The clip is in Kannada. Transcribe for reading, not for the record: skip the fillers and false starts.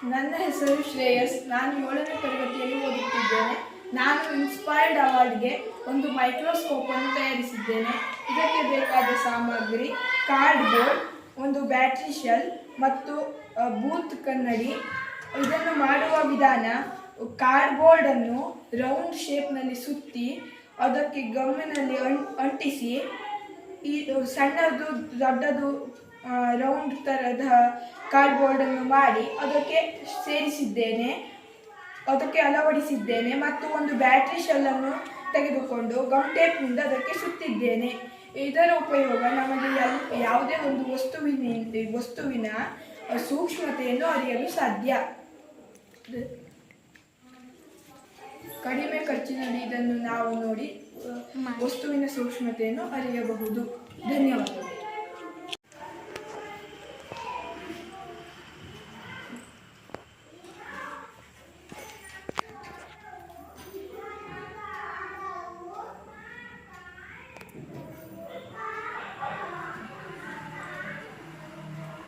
ನನ್ನ ಹೆಸರು ಶ್ರೇಯಸ್. ನಾನು 7ನೇ ತರಗತಿಯಲ್ಲಿ ಓದುತ್ತಿದ್ದೇನೆ. ನಾನು ಇನ್ಸ್ಪೈರ್ಡ್ ಅವಾರ್ಡ್ಗೆ ಒಂದು ಮೈಕ್ರೋಸ್ಕೋಪ್ ಅನ್ನು ತಯಾರಿಸಿದ್ದೇನೆ. ಇದಕ್ಕೆ ಬೇಕಾದ ಸಾಮಗ್ರಿ ಕಾರ್ಡ್ಬೋರ್ಡ್, ಒಂದು ಬ್ಯಾಟ್ರಿ ಶೆಲ್ ಮತ್ತು ಬೂತ್ ಕನ್ನಡಿ. ಇದನ್ನು ಮಾಡುವ ವಿಧಾನ: ಕಾರ್ಡ್ಬೋರ್ಡನ್ನು ರೌಂಡ್ ಶೇಪ್ನಲ್ಲಿ ಸುತ್ತಿ ಅದಕ್ಕೆ ಗಮ್ಮಿನಲ್ಲಿ ಅಂಟಿಸಿ, ಈ ಸಣ್ಣದು ದೊಡ್ಡದು ರೌಂಡ್ ಥರದ ಕಾರ್ಡ್ಬೋರ್ಡನ್ನು ಮಾಡಿ ಅದಕ್ಕೆ ಅಳವಡಿಸಿದ್ದೇನೆ ಮತ್ತು ಒಂದು ಬ್ಯಾಟ್ರಿ ಶೆಲ್ಲನ್ನು ತೆಗೆದುಕೊಂಡು ಗಮ್ ಟೇಪ್ನಿಂದ ಅದಕ್ಕೆ ಸುತ್ತಿದ್ದೇನೆ. ಇದರ ಉಪಯೋಗ ನಮಗೆ ಯಾವುದೇ ಒಂದು ವಸ್ತುವಿನ ಸೂಕ್ಷ್ಮತೆಯನ್ನು ಅರಿಯಲು ಸಾಧ್ಯ. ಕಡಿಮೆ ಖರ್ಚಿನಲ್ಲಿ ಇದನ್ನು ನಾವು ನೋಡಿ ವಸ್ತುವಿನ ಸೂಕ್ಷ್ಮತೆಯನ್ನು ಅರಿಯಬಹುದು. ಧನ್ಯವಾದ.